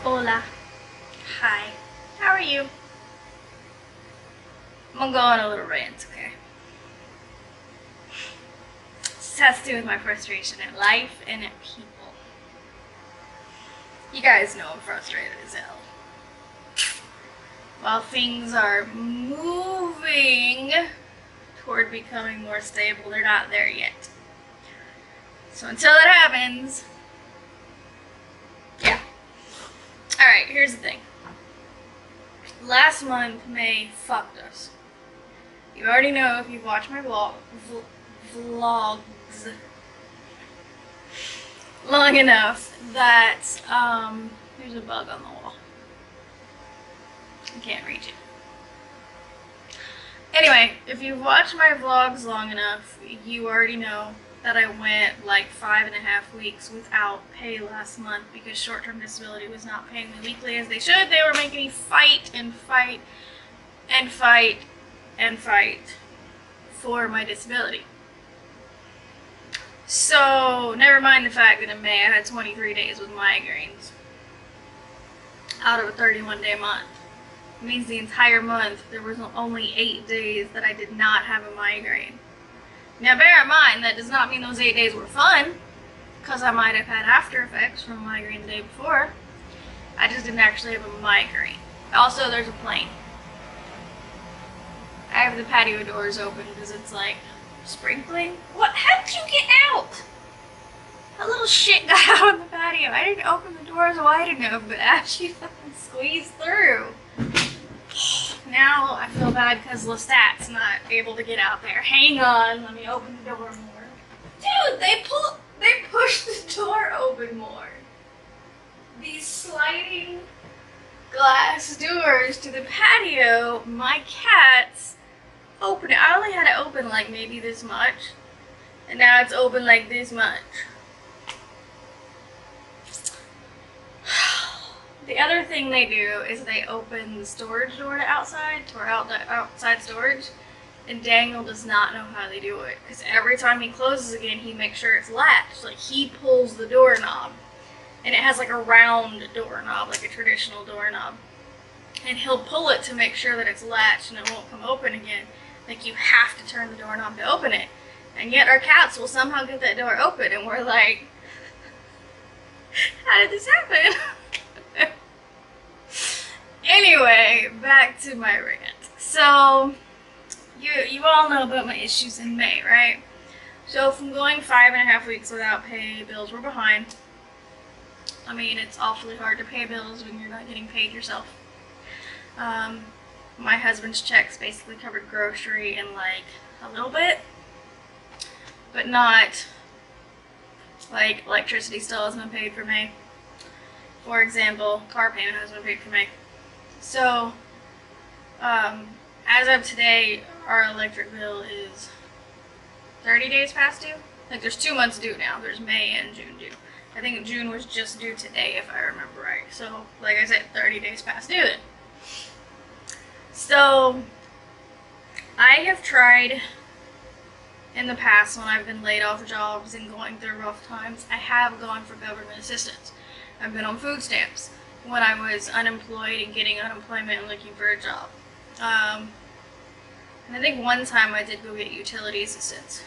Hola. Hi. How are you? I'm gonna go on a little rant, okay? This has to do with my frustration at life and at people. You guys know I'm frustrated as hell. While things are moving toward becoming more stable, they're not there yet. So until it happens, yeah. Alright, here's the thing. Last month, May fucked us. You already know if you've watched my vlogs long enough that, there's a bug on the wall. I can't reach it. Anyway, if you've watched my vlogs long enough, you already know that I went like 5.5 weeks without pay last month because short-term disability was not paying me weekly as they should. They were making me fight and fight and fight and fight for my disability. So, never mind the fact that in May I had 23 days with migraines out of a 31-day month. It means the entire month there was only 8 days that I did not have a migraine. Now bear in mind, that does not mean those 8 days were fun, because I might have had after effects from a migraine the day before. I just didn't actually have a migraine. Also, there's a plane. I have the patio doors open because it's like sprinkling. What? How did you get out? That little shit got out on the patio. I didn't open the doors wide enough, but actually fucking squeezed through. Now I feel bad because Lestat's not able to get out there. Hang on, let me open the door more. Dude, they pushed the door open more. These sliding glass doors to the patio, my cats open it. I only had it open like maybe this much, and now it's open like this much. The other thing they do is they open the storage door to outside, to outside storage, and Daniel does not know how they do it, because every time he closes again, he makes sure it's latched. Like, he pulls the doorknob, and it has like a round doorknob, like a traditional doorknob, and he'll pull it to make sure that it's latched and it won't come open again. Like, you have to turn the doorknob to open it, and yet our cats will somehow get that door open, and we're like, how did this happen? Anyway, back to my rant. So, you all know about my issues in May, right? So from going 5.5 weeks without pay, bills were behind. I mean, it's awfully hard to pay bills when you're not getting paid yourself. My husband's checks basically covered grocery and like a little bit, but not like electricity still hasn't been paid for May. For example, car payment hasn't been paid for May. So, as of today, our electric bill is 30 days past due. Like, there's 2 months due now. There's May and June due. I think June was just due today, if I remember right. So, like I said, 30 days past due then. So, I have tried in the past when I've been laid off jobs and going through rough times, I have gone for government assistance. I've been on food stamps when I was unemployed and getting unemployment and looking for a job. And I think one time I did go get utility assistance,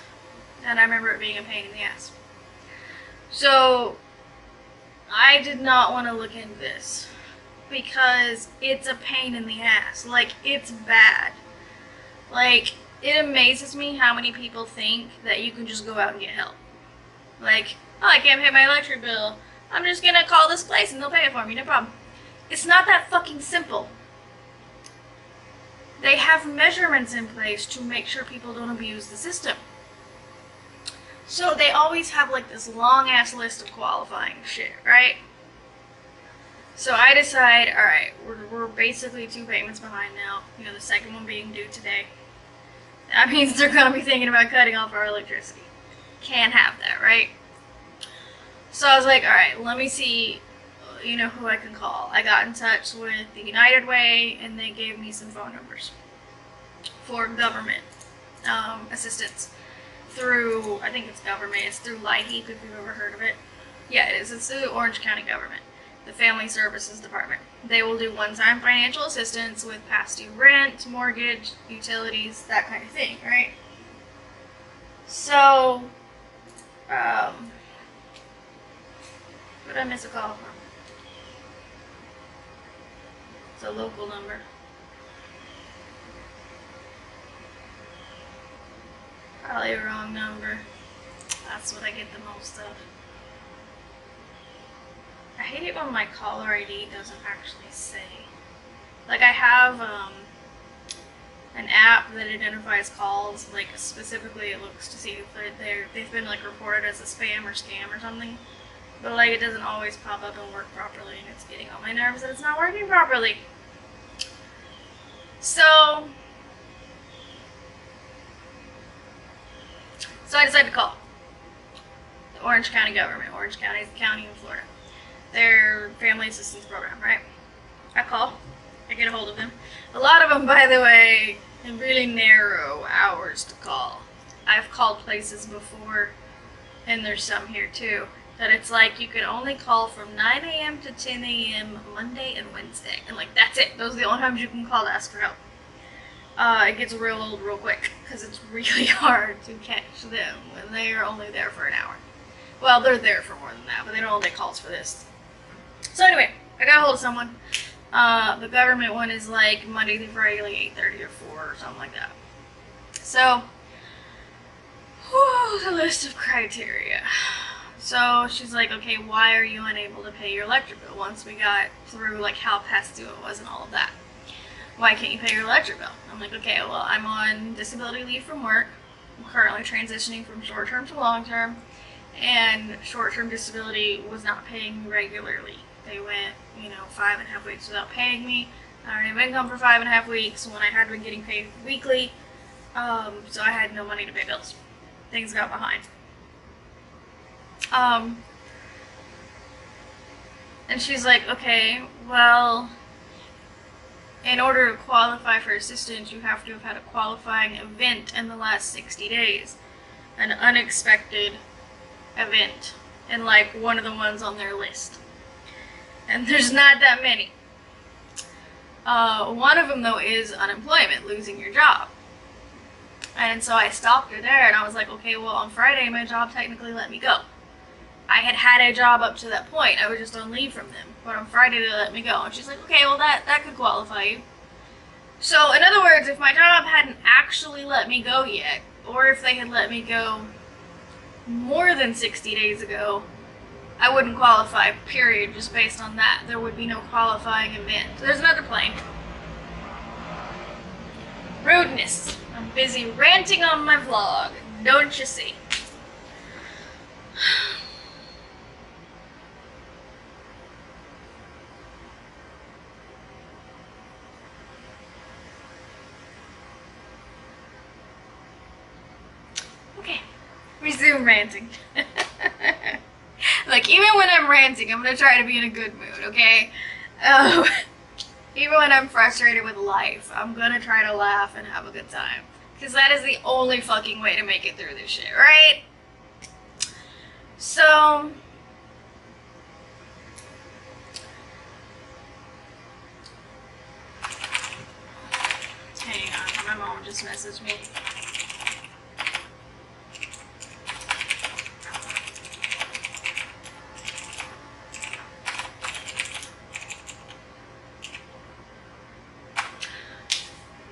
and I remember it being a pain in the ass. So I did not want to look into this because it's a pain in the ass. Like, it's bad. Like, it amazes me how many people think that you can just go out and get help. Like, oh, I can't pay my electric bill. I'm just gonna call this place and they'll pay it for me, no problem. It's not that fucking simple. They have measurements in place to make sure people don't abuse the system. So they always have like this long ass list of qualifying shit, right? So I decide, alright, we're basically 2 payments behind now. You know, the second one being due today. That means they're gonna be thinking about cutting off our electricity. Can't have that, right? So I was like, alright, let me see, you know, who I can call. I got in touch with the United Way, and they gave me some phone numbers for government assistance through, I think it's government, it's through LIHEAP if you've ever heard of it. Yeah, it is. It's through the Orange County government. the Family Services Department. They will do one-time financial assistance with past due rent, mortgage, utilities, that kind of thing, right? So, what did I miss a call from? It's a local number. Probably a wrong number. That's what I get the most of. I hate it when my caller ID doesn't actually say. Like, I have an app that identifies calls, like specifically it looks to see if they've been like reported as a spam or scam or something. But like it doesn't always pop up and work properly, and it's getting on my nerves that it's not working properly. So I decided to call the Orange County government. Orange County is the county in Florida. Their family assistance program, right? I call. I get a hold of them. A lot of them, by the way, have really narrow hours to call. I've called places before, and there's some here too, that it's like you can only call from 9 a.m. to 10 a.m. Monday and Wednesday. And like, that's it. Those are the only times you can call to ask for help. It gets real old real quick, because it's really hard to catch them when they are only there for an hour. Well, they're there for more than that, but they don't take calls for this. So anyway, I got a hold of someone. The government one is like Monday through Friday, like 8:30 or 4 or something like that. So, the list of criteria. So she's like, okay, why are you unable to pay your electric bill? Once we got through like how past due it was and all of that. Why can't you pay your electric bill? I'm like, okay, well, I'm on disability leave from work. I'm currently transitioning from short-term to long-term. And short-term disability was not paying me regularly. They went, 5.5 weeks without paying me. I don't have income for 5.5 weeks when I had been getting paid weekly. So I had no money to pay bills. Things got behind. And she's like, okay, well, in order to qualify for assistance, you have to have had a qualifying event in the last 60 days. An unexpected event. And like one of the ones on their list. And there's not that many. One of them, though, is unemployment, losing your job. And so I stopped her there, and I was like, okay, well, on Friday, my job technically let me go. I had had a job up to that point. I was just on leave from them. But on Friday, they let me go. And she's like, okay, well, that could qualify you. So, in other words, if my job hadn't actually let me go yet, or if they had let me go more than 60 days ago, I wouldn't qualify, period, just based on that. There would be no qualifying event. So there's another plane. Rudeness. I'm busy ranting on my vlog. Don't you see? Okay. Resume ranting. Like, even when I'm ranting, I'm gonna try to be in a good mood, okay? Even when I'm frustrated with life, I'm gonna try to laugh and have a good time. Because that is the only fucking way to make it through this shit, right? So, hang on, my mom just messaged me.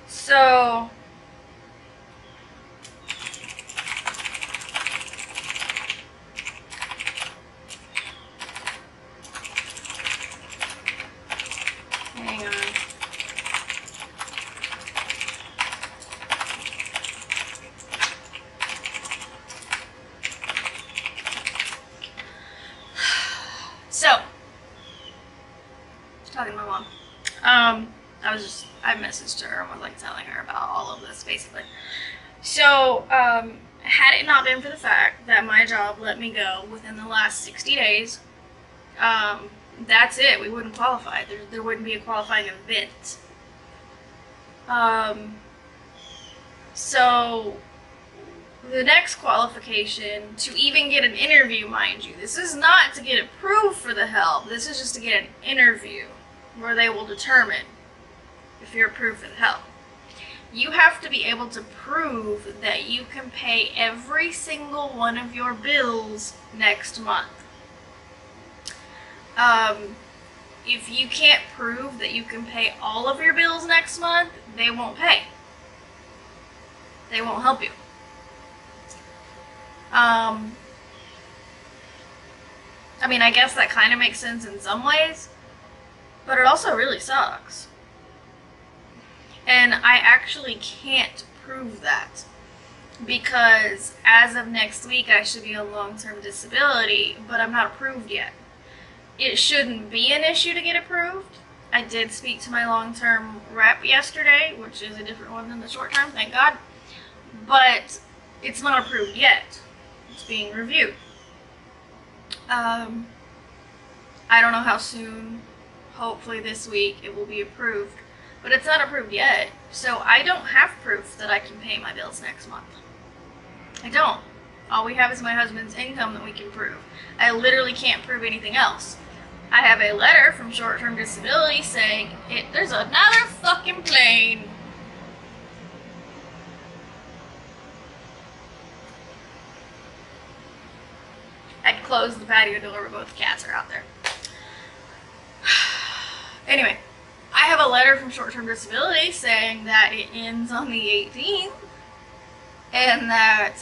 So, hang on. So, talking to my mom. I messaged her and was like telling her about all of this basically. So, had it not been for the fact that my job let me go within the last 60 days, that's it. We wouldn't qualify. There wouldn't be a qualifying event. So, the next qualification to even get an interview, mind you, this is not to get approved for the help, this is just to get an interview where they will determine if you're approved for the help. You have to be able to prove that you can pay every single one of your bills next month. If you can't prove that you can pay all of your bills next month, they won't pay. They won't help you. I mean, I guess that kind of makes sense in some ways, but it also really sucks. And I actually can't prove that because as of next week I should be on long-term disability, but I'm not approved yet. It shouldn't be an issue to get approved. I did speak to my long-term rep yesterday, which is a different one than the short-term, thank God. But it's not approved yet. It's being reviewed. I don't know how soon, hopefully this week, it will be approved. But it's not approved yet, so I don't have proof that I can pay my bills next month. I don't. All we have is my husband's income that we can prove. I literally can't prove anything else. I have a letter from short-term disability saying, there's another fucking plane. I closed the patio door where both cats are out there. Anyway, I have a letter from short-term disability saying that it ends on the 18th and that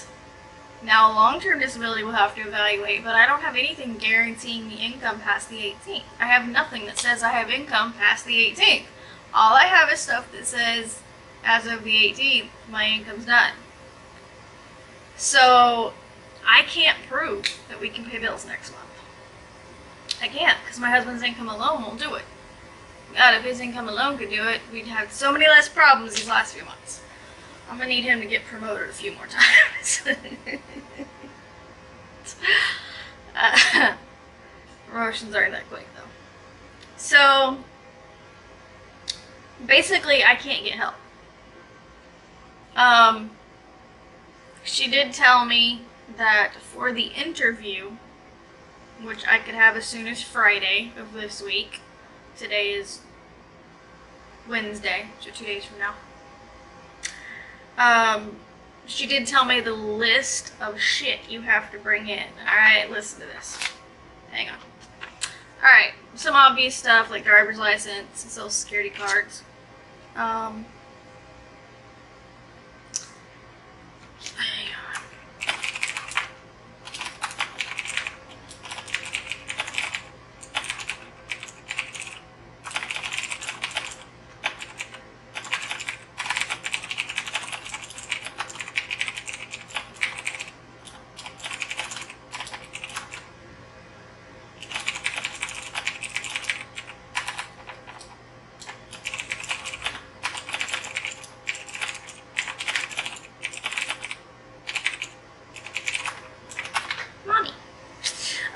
now long-term disability will have to evaluate, but I don't have anything guaranteeing the income past the 18th. I have nothing that says I have income past the 18th. All I have is stuff that says as of the 18th, my income's done. So I can't prove that we can pay bills next month. I can't, because my husband's income alone won't do it. God, if his income alone could do it, we'd have so many less problems these last few months. I'm gonna need him to get promoted a few more times. Promotions aren't that quick though. So basically I can't get help. She did tell me that for the interview, which I could have as soon as Friday of this week, today is Wednesday, so 2 days from now. She did tell me the list of shit you have to bring in. Alright, listen to this. Hang on. Alright, some obvious stuff like driver's license and social security cards. Hang on.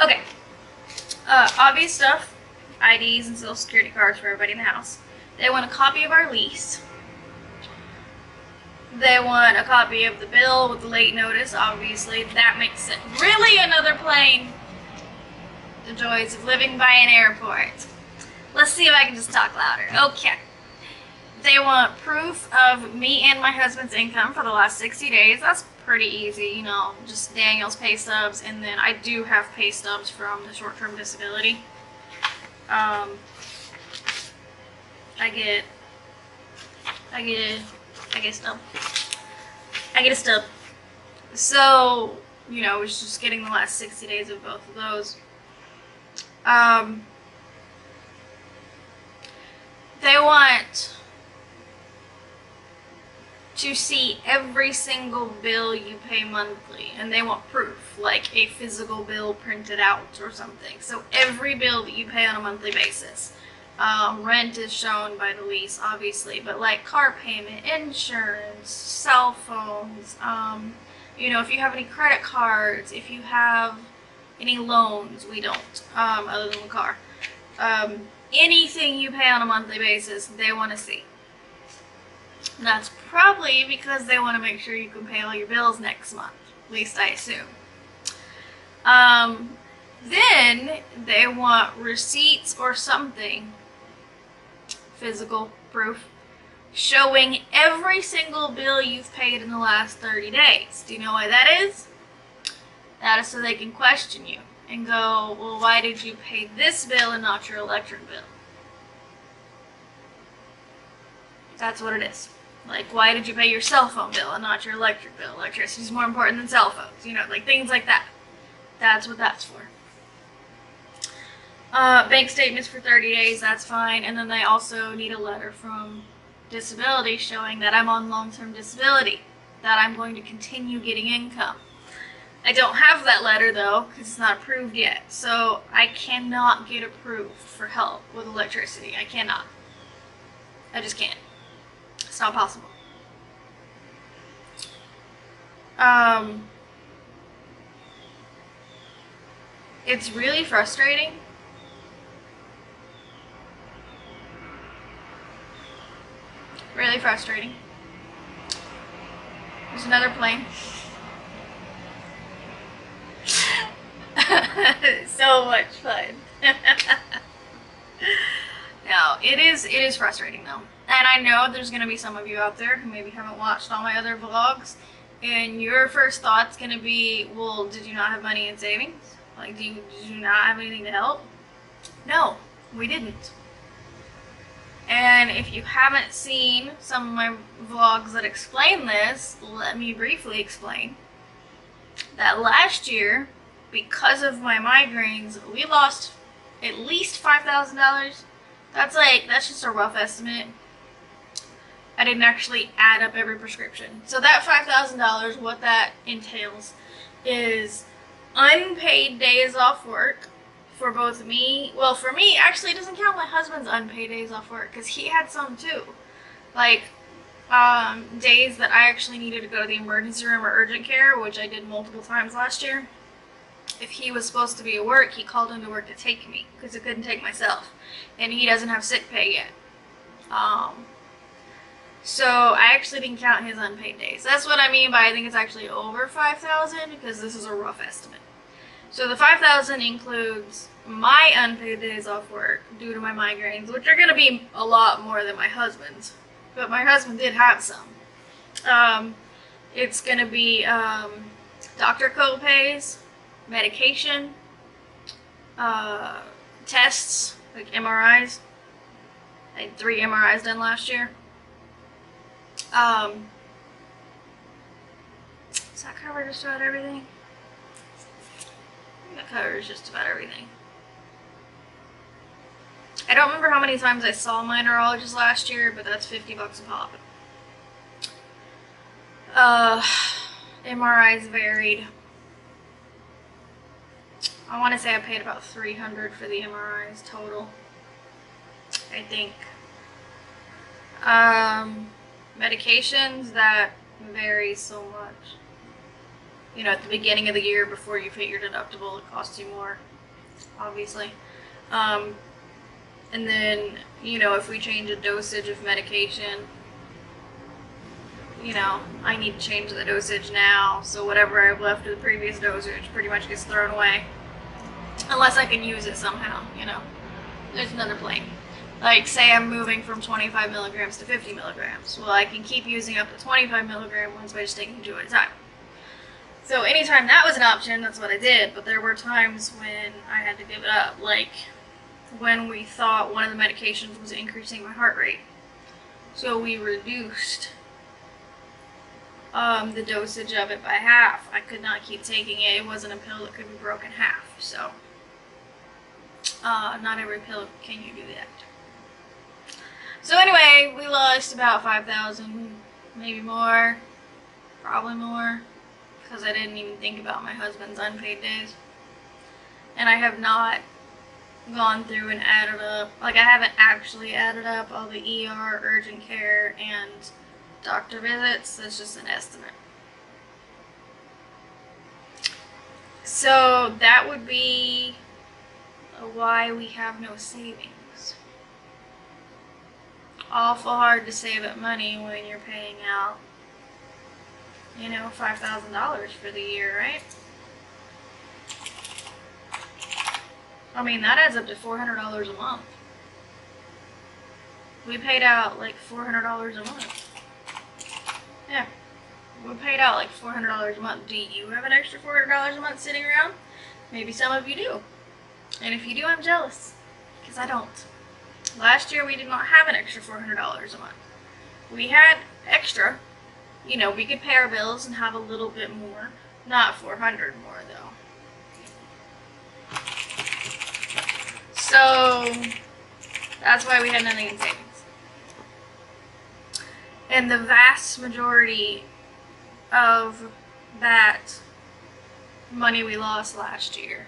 Okay, obvious stuff, IDs and social security cards for everybody in the house. They want a copy of our lease. They want a copy of the bill with the late notice, obviously. That makes sense. Really, another plane? The joys of living by an airport. Let's see if I can just talk louder. Okay. They want proof of me and my husband's income for the last 60 days. That's pretty easy, you know, just Daniel's pay stubs, and then I do have pay stubs from the short-term disability. I get a stub. So, you know, it's just getting the last 60 days of both of those. They want to see every single bill you pay monthly, and they want proof, like a physical bill printed out or something. So every bill that you pay on a monthly basis. Rent is shown by the lease, obviously, but like car payment, insurance, cell phones, you know, if you have any credit cards, if you have any loans, we don't, other than the car. Anything you pay on a monthly basis, they want to see. And that's Probably because they want to make sure you can pay all your bills next month. At least I assume. Then they want receipts or something, physical proof, showing every single bill you've paid in the last 30 days. Do you know why that is? That is so they can question you and go, well, why did you pay this bill and not your electric bill? That's what it is. Like, why did you pay your cell phone bill and not your electric bill? Electricity is more important than cell phones. You know, like things like that. That's what that's for. Bank statements for 30 days, that's fine. And then they also need a letter from disability showing that I'm on long-term disability, that I'm going to continue getting income. I don't have that letter though, because it's not approved yet. So I cannot get approved for help with electricity. I cannot. I just can't. It's not possible. It's really frustrating. Really frustrating. There's another plane. So much fun. No, it is frustrating though. And I know there's going to be some of you out there who maybe haven't watched all my other vlogs, and your first thought's going to be, well, did you not have money in savings? Like, did you not have anything to help? No, we didn't. And if you haven't seen some of my vlogs that explain this, let me briefly explain that last year, because of my migraines, we lost at least $5,000. That's just a rough estimate. I didn't actually add up every prescription. So that $5,000, what that entails is unpaid days off work for both me. Well, for me, actually, it doesn't count my husband's unpaid days off work because he had some too. Like, days that I actually needed to go to the emergency room or urgent care, which I did multiple times last year. If he was supposed to be at work, he called into work to take me because I couldn't take myself. And he doesn't have sick pay yet. So I actually didn't count his unpaid days. That's what I mean by I think it's actually over 5,000 because this is a rough estimate. So the 5,000 includes my unpaid days off work due to my migraines, which are going to be a lot more than my husband's. But my husband did have some. It's going to be doctor co-pays, medication, tests, like MRIs. I had 3 MRIs done last year. Does that cover just about everything? I think that covers just about everything. I don't remember how many times I saw my neurologist last year, but that's $50 a pop. MRIs varied. I want to say I paid about $300 for the MRIs total, I think. Medications, that varies so much. You know, at the beginning of the year before you hit your deductible, it costs you more, obviously. And then, you know, if we change a dosage of medication, you know, I need to change the dosage now, so whatever I've left of the previous dosage pretty much gets thrown away. Unless I can use it somehow, you know. There's another plane. Like, say I'm moving from 25 milligrams to 50 milligrams. Well, I can keep using up the 25 milligram ones by just taking 2 at a time. So anytime that was an option, that's what I did. But there were times when I had to give it up. Like, when we thought one of the medications was increasing my heart rate. So we reduced the dosage of it by half. I could not keep taking it. It wasn't a pill that could be broken in half. So, not every pill can you do that. So anyway, we lost about 5,000, maybe more, probably more, because I didn't even think about my husband's unpaid days. And I have not gone through and added up, like I haven't actually added up all the ER, urgent care, and doctor visits. That's just an estimate. So that would be why we have no savings. awful hard to save up money when you're paying out, $5,000 for the year, right? I mean, that adds up to $400 a month. We paid out like $400 a month. Yeah. We paid out like $400 a month. Do you have an extra $400 a month sitting around? Maybe some of you do. And if you do, I'm jealous. Because I don't. Last year we did not have an extra $400 a month. We had extra. We could pay our bills and have a little bit more. Not $400 more though. So that's why we had nothing in savings. And the vast majority of that money we lost last year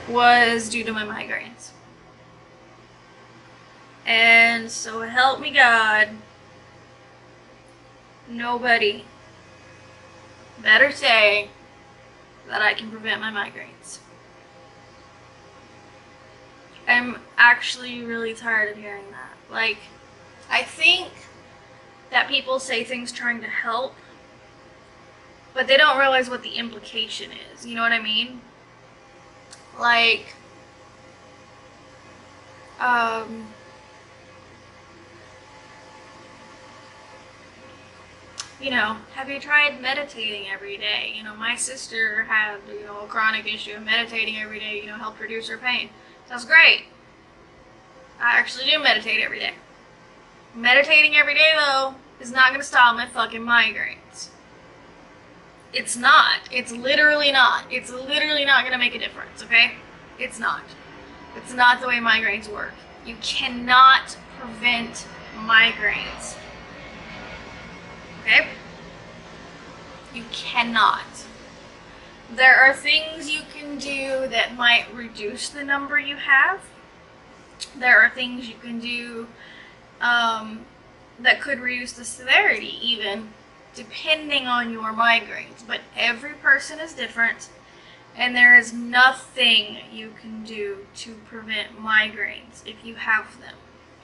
was due to my migraines. And so help me God, nobody better say that I can prevent my migraines. I'm actually really tired of hearing that. Like, I think that people say things trying to help, but they don't realize what the implication is. You know what I mean? Like, have you tried meditating every day? My sister had, a chronic issue of meditating every day, helped reduce her pain. Sounds great. I actually do meditate every day. Meditating every day, though, is not going to stop my fucking migraines. It's not. It's literally not. It's literally not going to make a difference, okay? It's not. It's not the way migraines work. You cannot prevent migraines. Okay? You cannot. There are things you can do that might reduce the number you have. There are things you can do that could reduce the severity even, depending on your migraines. But every person is different, and there is nothing you can do to prevent migraines if you have them.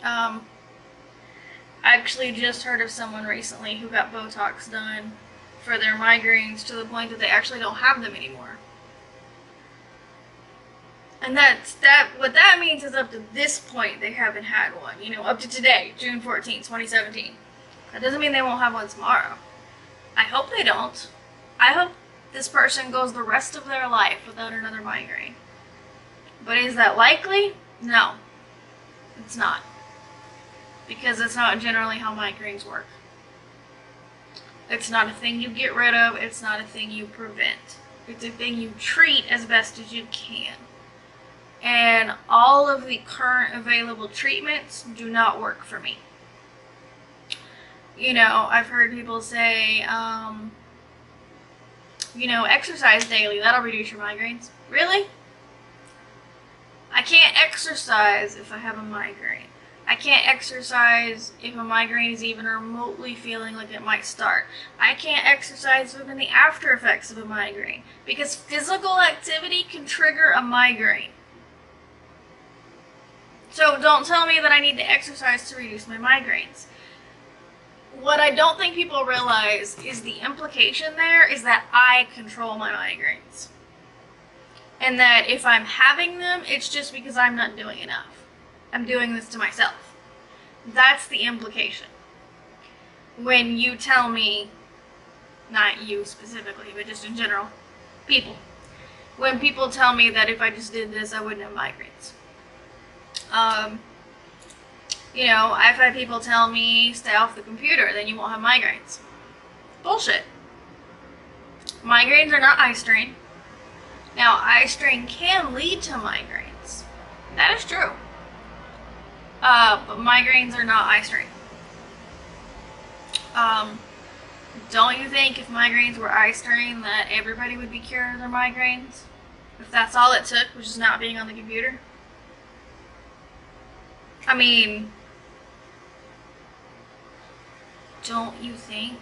I actually just heard of someone recently who got Botox done for their migraines to the point that they actually don't have them anymore. And what that means is up to this point they haven't had one. Up to today, June 14th, 2017. That doesn't mean they won't have one tomorrow. I hope they don't. I hope this person goes the rest of their life without another migraine. But is that likely? No. It's not. Because it's not generally how migraines work. It's not a thing you get rid of. It's not a thing you prevent. It's a thing you treat as best as you can. And all of the current available treatments do not work for me. I've heard people say, exercise daily, that'll reduce your migraines. Really? I can't exercise if I have a migraine. I can't exercise if a migraine is even remotely feeling like it might start. I can't exercise within the after effects of a migraine because physical activity can trigger a migraine. So don't tell me that I need to exercise to reduce my migraines. What I don't think people realize is the implication there is that I control my migraines. And that if I'm having them, it's just because I'm not doing enough. I'm doing this to myself. That's the implication. When you tell me, not you specifically, but just in general, people. When people tell me that if I just did this, I wouldn't have migraines. I've had people tell me, stay off the computer, then you won't have migraines. Bullshit. Migraines are not eye strain. Now, eye strain can lead to migraines. That is true. But migraines are not eye strain. Don't you think if migraines were eye strain that everybody would be cured of their migraines? If that's all it took, was just not being on the computer? I mean, don't you think?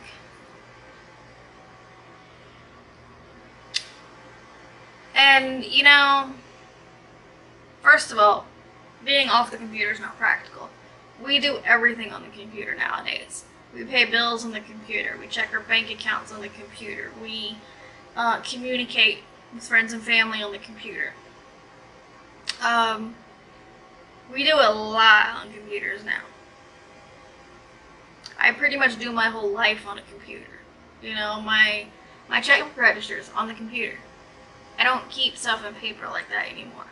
And, first of all, being off the computer is not practical. We do everything on the computer nowadays. We pay bills on the computer. We check our bank accounts on the computer. We communicate with friends and family on the computer. We do a lot on computers now. I pretty much do my whole life on a computer. You know, my check register's on the computer. I don't keep stuff in paper like that anymore.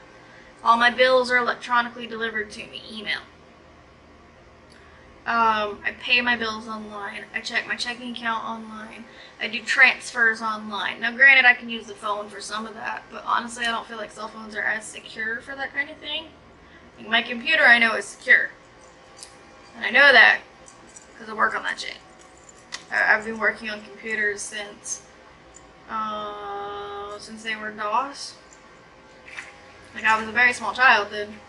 All my bills are electronically delivered to me, email. I pay my bills online. I check my checking account online. I do transfers online. Now, granted, I can use the phone for some of that, but honestly, I don't feel like cell phones are as secure for that kind of thing. Like my computer, I know is secure. And I know that because I work on that shit. I've been working on computers since they were DOS. Like, I was a very small child then.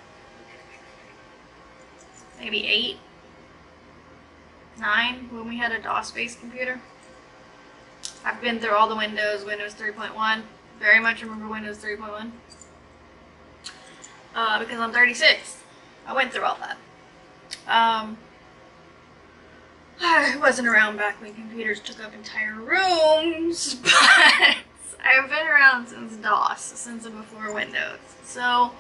Maybe 8, 9, when we had a DOS-based computer. I've been through all the Windows 3.1. Very much remember Windows 3.1. Because I'm 36. I went through all that. I wasn't around back when computers took up entire rooms, but I've been around since DOS, since before Windows. So,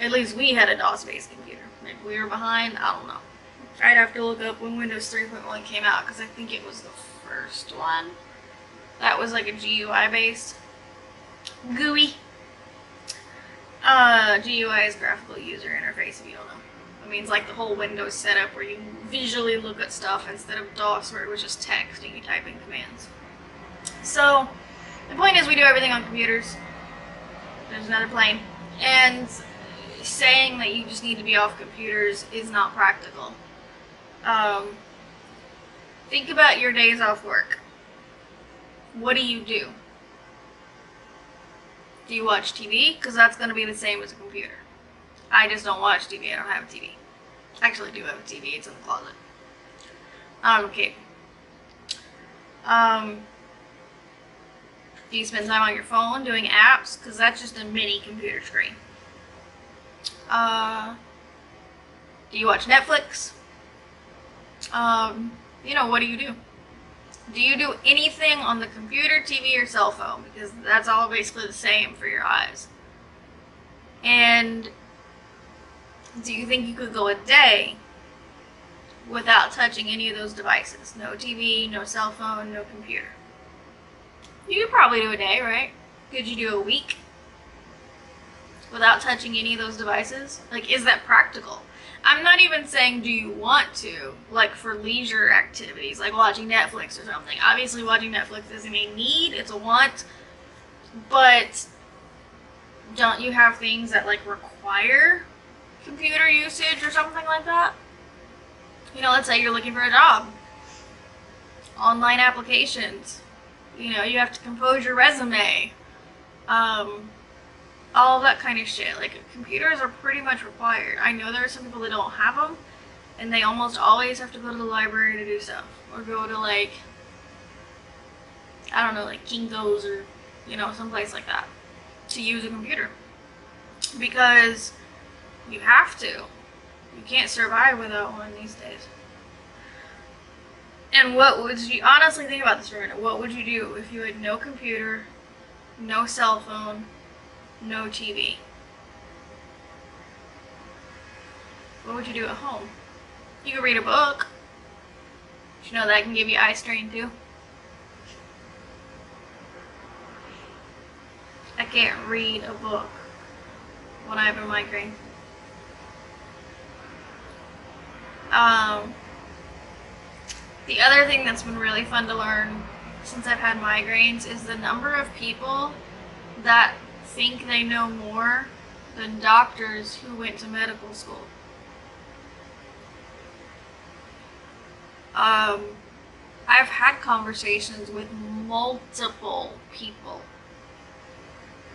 at least we had a DOS-based computer. Maybe we were behind, I don't know. I'd have to look up when Windows 3.1 came out, because I think it was the first one. That was like a GUI-based. GUI. GUI is graphical user interface, if you don't know. It means like the whole Windows setup where you visually look at stuff instead of DOS where it was just text and you type in commands. So, the point is we do everything on computers. There's another plane. And saying that you just need to be off computers is not practical. Think about your days off work. What do you do? Do you watch TV? Because that's going to be the same as a computer. I just don't watch TV. I don't have a TV. I actually do have a TV. It's in the closet. I don't have a cable. Do you spend time on your phone doing apps? Because that's just a mini computer screen. Do you watch Netflix? You know, what do you do? Do you do anything on the computer, TV, or cell phone? Because that's all basically the same for your eyes. And do you think you could go a day without touching any of those devices? No TV, no cell phone, no computer. You could probably do a day, right? Could you do a week without touching any of those devices? Like, is that practical? I'm not even saying do you want to, like for leisure activities, like watching Netflix or something. Obviously watching Netflix isn't a need, it's a want. But don't you have things that like require computer usage or something like that? You know, let's say you're looking for a job. Online applications. You know, you have to compose your resume. All of that kind of shit. Like, computers are pretty much required. I know there are some people that don't have them, and they almost always have to go to the library to do stuff. Or go to, like, I don't know, like Kinko's or, you know, someplace like that to use a computer. Because you have to. You can't survive without one these days. And what would you, honestly think about this for a minute, what would you do if you had no computer, no cell phone, no TV? What would you do at home? You could read a book. Did you know that can give you eye strain too? I can't read a book when I have a migraine. The other thing that's been really fun to learn since I've had migraines is the number of people that think they know more than doctors who went to medical school. I've had conversations with multiple people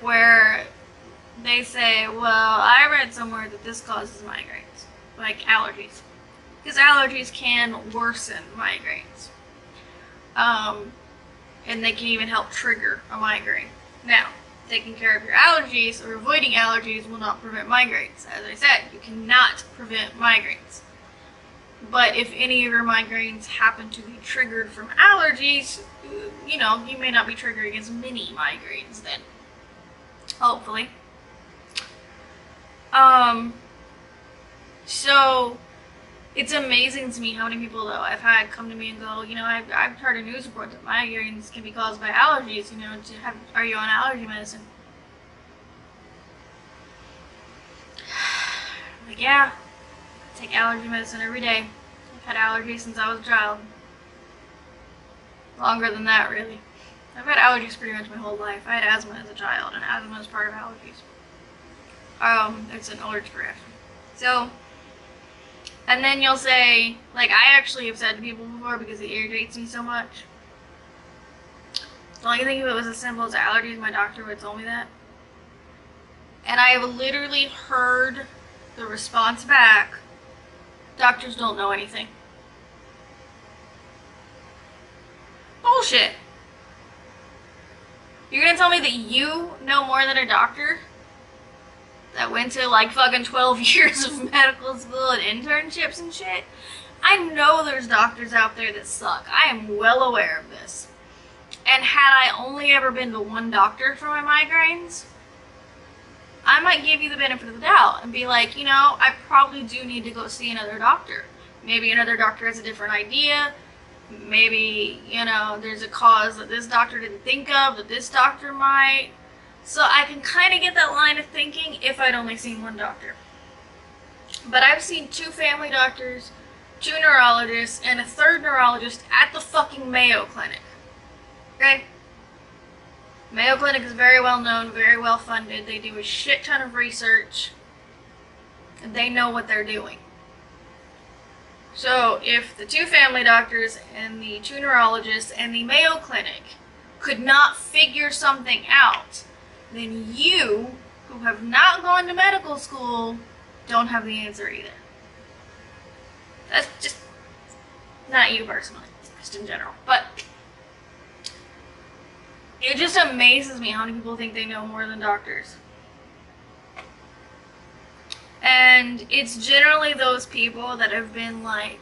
where they say, well, I read somewhere that this causes migraines, like allergies. Because allergies can worsen migraines. And they can even help trigger a migraine. Now, taking care of your allergies or avoiding allergies will not prevent migraines. As I said, you cannot prevent migraines. But if any of your migraines happen to be triggered from allergies, you know, you may not be triggering as many migraines then. Hopefully. So it's amazing to me how many people, though, I've had come to me and go, you know, I've heard a news report that migraines can be caused by allergies, you know, are you on allergy medicine? Like, yeah, I take allergy medicine every day. I've had allergies since I was a child. Longer than that, really. I've had allergies pretty much my whole life. I had asthma as a child, and asthma is part of allergies. It's an allergic reaction. So, and then you'll say, like, I actually have said to people before because it irritates me so much. So I think if it was as simple as allergies, my doctor would have told me that. And I have literally heard the response back, doctors don't know anything. Bullshit. You're gonna tell me that you know more than a doctor that went to like fucking 12 years of medical school and internships and shit? I know there's doctors out there that suck. I am well aware of this. And had I only ever been to one doctor for my migraines, I might give you the benefit of the doubt and be like, you know, I probably do need to go see another doctor. Maybe another doctor has a different idea. Maybe, you know, there's a cause that this doctor didn't think of, that this doctor might. So I can kind of get that line of thinking if I'd only seen one doctor. But I've seen 2 family doctors, 2 neurologists, and a 3rd neurologist at the fucking Mayo Clinic. Okay? Mayo Clinic is very well known, very well funded. They do a shit ton of research. And they know what they're doing. So if the 2 family doctors and the 2 neurologists and the Mayo Clinic could not figure something out, then you, who have not gone to medical school, don't have the answer either. That's just not you personally, just in general. But it just amazes me how many people think they know more than doctors. And it's generally those people that have been like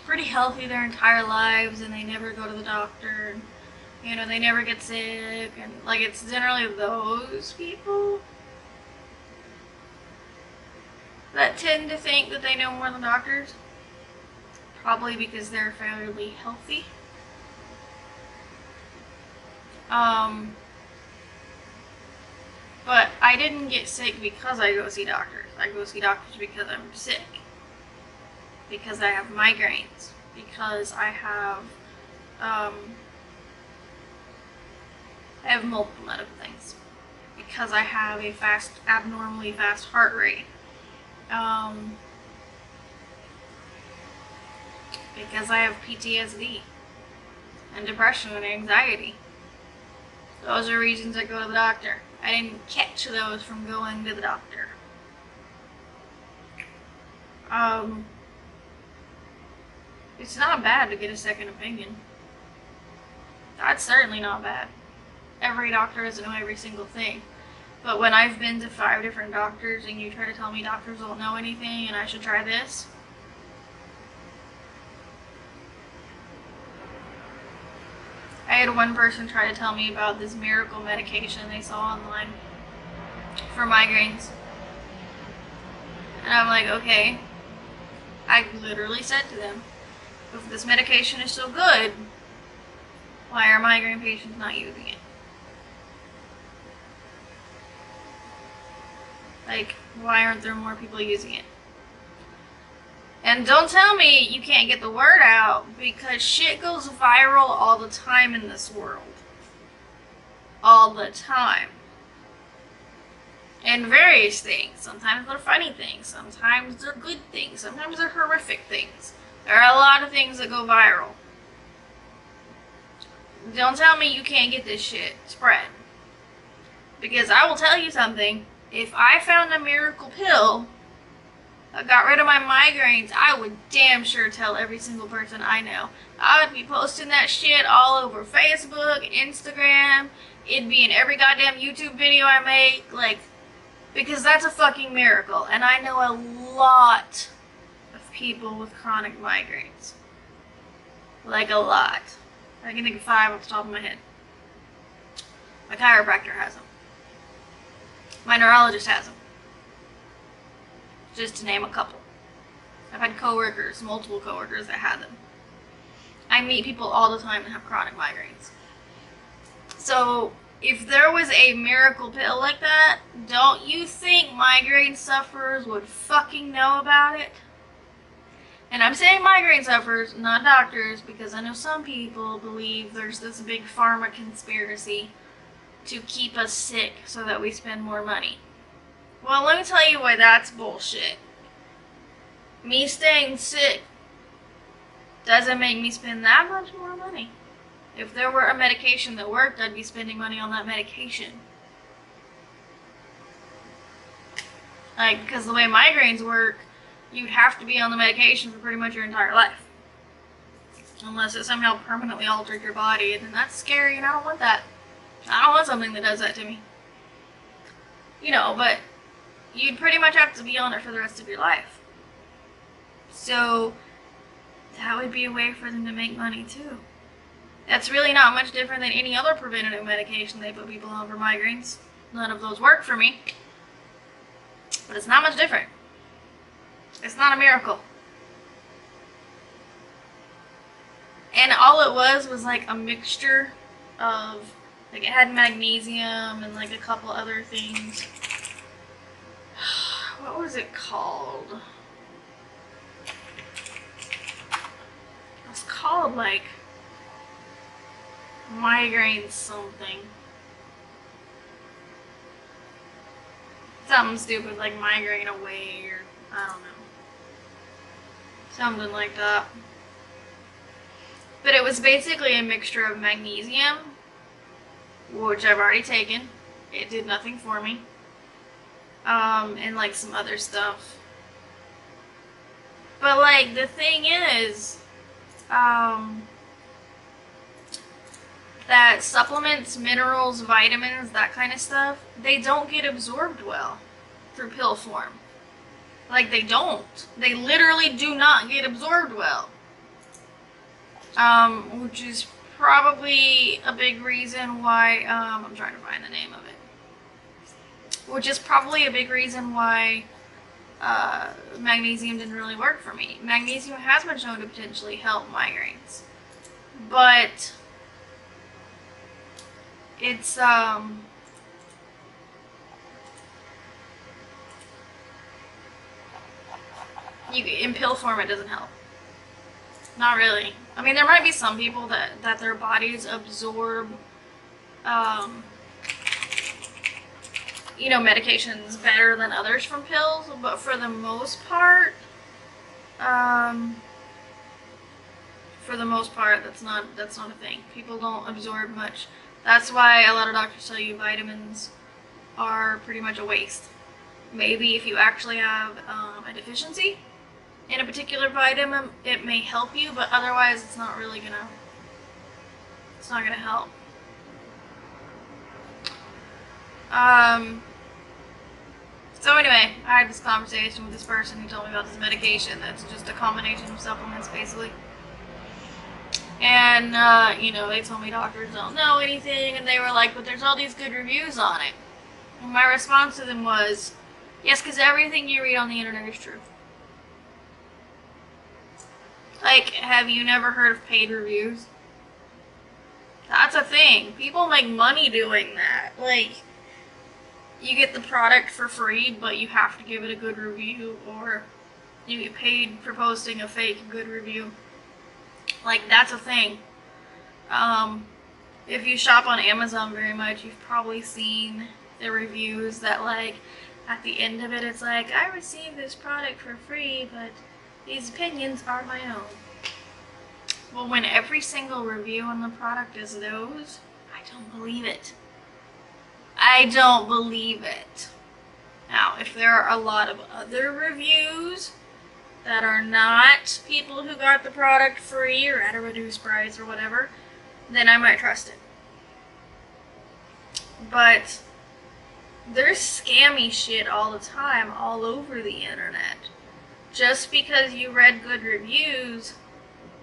pretty healthy their entire lives and they never go to the doctor and, you know, they never get sick, and like it's generally those people that tend to think that they know more than doctors, probably because they're fairly healthy. But I didn't get sick because I go see doctors. I go see doctors because I'm sick. Because I have migraines. Because I have multiple medical things. Because I have a abnormally fast heart rate. Because I have PTSD and depression and anxiety. Those are reasons I go to the doctor. I didn't catch those from going to the doctor. It's not bad to get a second opinion. That's certainly not bad. Every doctor doesn't know every single thing. But when I've been to 5 different doctors and you try to tell me doctors don't know anything and I should try this, I had one person try to tell me about this miracle medication they saw online for migraines. And I'm like, okay. I literally said to them, if this medication is so good, why are migraine patients not using it? Like, why aren't there more people using it? And don't tell me you can't get the word out, because shit goes viral all the time in this world. All the time. And various things. Sometimes they're funny things. Sometimes they're good things. Sometimes they're horrific things. There are a lot of things that go viral. Don't tell me you can't get this shit spread. Because I will tell you something. If I found a miracle pill that got rid of my migraines, I would damn sure tell every single person I know. I would be posting that shit all over Facebook, Instagram. It'd be in every goddamn YouTube video I make. Like, because that's a fucking miracle. And I know a lot people with chronic migraines. Like a lot. I can think of 5 off the top of my head. My chiropractor has them. My neurologist has them. Just to name a couple. I've had coworkers, multiple coworkers that had them. I meet people all the time that have chronic migraines. So, if there was a miracle pill like that, don't you think migraine sufferers would fucking know about it? And I'm saying migraine sufferers, not doctors, because I know some people believe there's this big pharma conspiracy to keep us sick so that we spend more money. Well, let me tell you why that's bullshit. Me staying sick doesn't make me spend that much more money. If there were a medication that worked, I'd be spending money on that medication. Like, because the way migraines work, you'd have to be on the medication for pretty much your entire life. Unless it somehow permanently altered your body, and that's scary, and I don't want that. I don't want something that does that to me. You know, but you'd pretty much have to be on it for the rest of your life. So, that would be a way for them to make money too. That's really not much different than any other preventative medication they put people on for migraines. None of those work for me. But it's not much different. It's not a miracle. And all it was like a mixture of, like, it had magnesium and like a couple other things. What was it called? It was called like migraine something. Something stupid like migraine away, or I don't know. Something like that. But it was basically a mixture of magnesium, which I've already taken. It did nothing for me. And like some other stuff. But like the thing is, that supplements, minerals, vitamins, that kind of stuff, they don't get absorbed well through pill form. Like, they don't. They literally do not get absorbed well. Which is probably a big reason why, I'm trying to find the name of it. Which is probably a big reason why magnesium didn't really work for me. Magnesium has been shown to potentially help migraines. But it's, in pill form it doesn't help. Not really. I mean, there might be some people that their bodies absorb, you know, medications better than others from pills, but for the most part, that's not a thing. People don't absorb much. That's why a lot of doctors tell you vitamins are pretty much a waste. Maybe if you actually have a deficiency in a particular vitamin, it may help you, but otherwise it's not really gonna, it's not gonna help. So anyway, I had this conversation with this person who told me about this medication that's just a combination of supplements, basically. And, you know, they told me doctors don't know anything, and they were like, but there's all these good reviews on it. And my response to them was, yes, because everything you read on the internet is true. Like, have you never heard of paid reviews? That's a thing. People make money doing that. Like, you get the product for free, but you have to give it a good review, or you get paid for posting a fake good review. Like, that's a thing. If you shop on Amazon very much, you've probably seen the reviews that, like, at the end of it, it's like, I received this product for free, but these opinions are my own. Well, when every single review on the product is those, I don't believe it. I don't believe it. Now, if there are a lot of other reviews that are not people who got the product free or at a reduced price or whatever, then I might trust it. But there's scammy shit all the time, all over the internet. Just because you read good reviews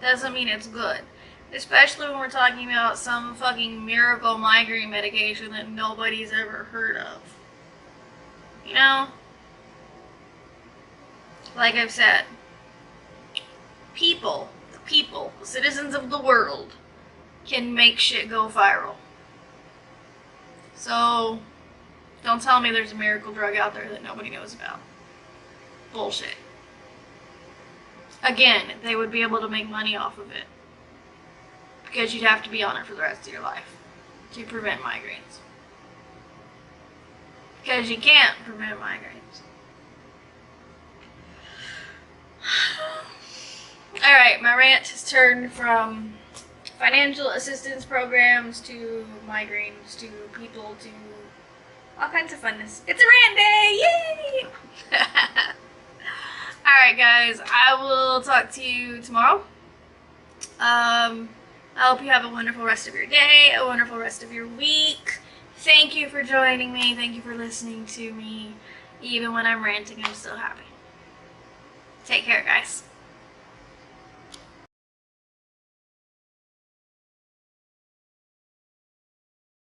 doesn't mean it's good. Especially when we're talking about some fucking miracle migraine medication that nobody's ever heard of. You know? Like I've said, the citizens of the world, can make shit go viral. So, don't tell me there's a miracle drug out there that nobody knows about. Bullshit. Again, they would be able to make money off of it. Because you'd have to be on it for the rest of your life to prevent migraines. Because you can't prevent migraines. Alright, my rant has turned from financial assistance programs to migraines to people to all kinds of funness. It's a rant day! Yay! Alright guys, I will talk to you tomorrow. I hope you have a wonderful rest of your day, a wonderful rest of your week. Thank you for joining me. Thank you for listening to me. Even when I'm ranting, I'm still happy. Take care, guys.